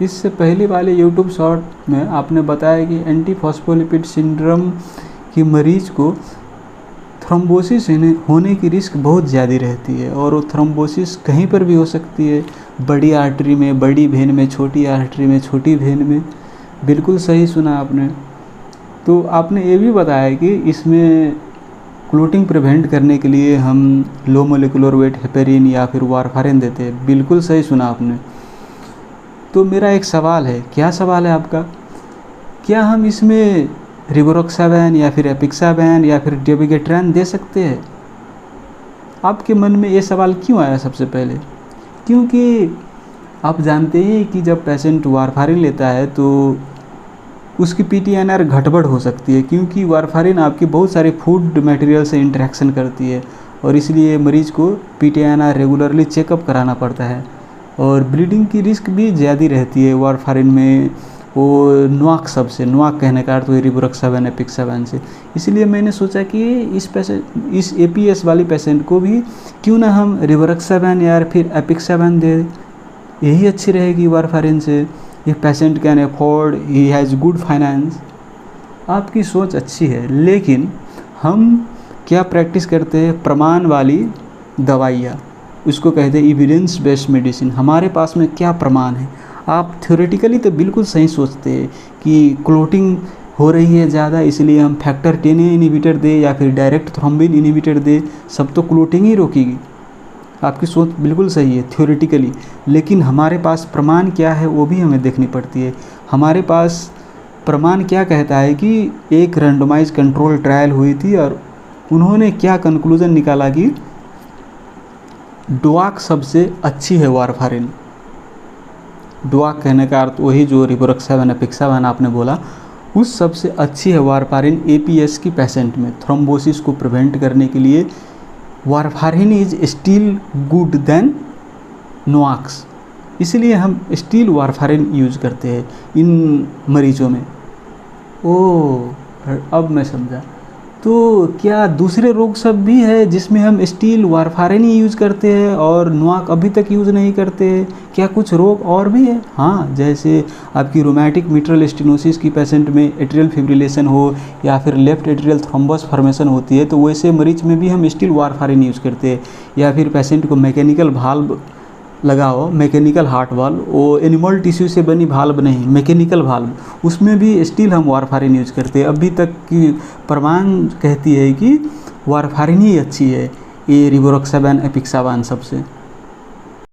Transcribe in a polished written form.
इससे पहले वाले यूट्यूब शॉर्ट में आपने बताया कि एंटी फॉस्फोलिपिड सिंड्रोम की मरीज को थ्रोम्बोसिस होने की रिस्क बहुत ज़्यादा रहती है, और वो थ्रोम्बोसिस कहीं पर भी हो सकती है, बड़ी आर्टरी में, बड़ी वेन में, छोटी आर्टरी में, छोटी वेन में। बिल्कुल सही सुना आपने। तो आपने ये भी बताया कि इसमें क्लोटिंग प्रिवेंट करने के लिए हम लो मोलिकुलर वेट हेपेरिन या फिर वारफारिन देते हैं। बिल्कुल सही सुना आपने। तो मेरा एक सवाल है, क्या सवाल है आपका? क्या हम इसमें रिवरोक्साबैन या फिर एपिक्साबैन या फिर डेबिगेट्रैन दे सकते हैं? आपके मन में ये सवाल क्यों आया सबसे पहले? क्योंकि आप जानते हैं कि जब पेशेंट वारफारिन लेता है तो उसकी पीटीएनआर गड़बड़ हो सकती है, क्योंकि वारफारिन आपकी बहुत सारी फूड मटेरियल से इंटरेक्शन करती है, और इसलिए मरीज़ को पीटीएनआर रेगुलरली चेकअप कराना पड़ता है। और ब्लीडिंग की रिस्क भी ज़्यादा रहती है वारफारिन में, वो नुआक सबसे, नुआक कहने का अर्थ वही रिवरोक्साबैन एपिक्साबैन से। इसलिए मैंने सोचा कि इस एपीएस वाली पेशेंट को भी क्यों ना हम रिवरोक्साबैन या फिर एपिक्साबैन दे, यही अच्छी रहेगी वारफारिन से। ये patient can afford, he has good finance. आपकी सोच अच्छी है, लेकिन हम क्या प्रैक्टिस करते हैं? प्रमाण वाली दवाइयाँ, उसको कहते हैं एविडेंस बेस्ड मेडिसिन। हमारे पास में क्या प्रमाण है? आप थ्योरेटिकली तो बिल्कुल सही सोचते हैं कि क्लोटिंग हो रही है ज़्यादा, इसलिए हम फैक्टर 10 इनहिबिटर दे या फिर डायरेक्ट थ्रोम्बिन इनहिबिटर दे, सब तो क्लोटिंग ही रोकेगी। आपकी सोच बिल्कुल सही है थ्योरेटिकली, लेकिन हमारे पास प्रमाण क्या है वो भी हमें देखनी पड़ती है। हमारे पास प्रमाण क्या कहता है कि एक रैंडमाइज कंट्रोल ट्रायल हुई थी और उन्होंने क्या कंक्लूजन निकाला कि डोआक सबसे अच्छी है वारफारिन। डोआक कहने का अर्थ वही जो रिवरोक्साबैन एपिक्साबैन आपने बोला, उस सबसे अच्छी है वारफारिन एपीएस की पेशेंट में। थ्रोम्बोसिस को प्रिवेंट करने के लिए warfarin is still good than NOACs, इसलिए हम स्टिल वारफारिन यूज करते हैं इन मरीजों में। ओह, अब मैं समझा। तो क्या दूसरे रोग सब भी है जिसमें हम स्टिल वारफारिन ही यूज़ करते हैं और नोआक अभी तक यूज़ नहीं करते हैं? क्या कुछ रोग और भी है? हाँ, जैसे आपकी रोमैटिक मिट्रल स्टेनोसिस की पेशेंट में एट्रियल फिब्रिलेशन हो या फिर लेफ्ट एट्रियल थ्रोम्बस फॉर्मेशन होती है, तो वैसे मरीज में भी हम स्टिल वारफारिन यूज़ करते हैं। या फिर पेशेंट को मैकेनिकल भाल्व लगाओ, मैकेनिकल हार्ट वाल्व, वो एनिमल टिश्यू से बनी भाल्व नहीं, मैकेनिकल भाल्व, उसमें भी स्टिल हम वारफारिन यूज करते हैं। अभी तक की प्रमाण कहती है कि वारफारिन ही अच्छी है ये रिवरोक्साबैन एपिक्साबैन सबसे।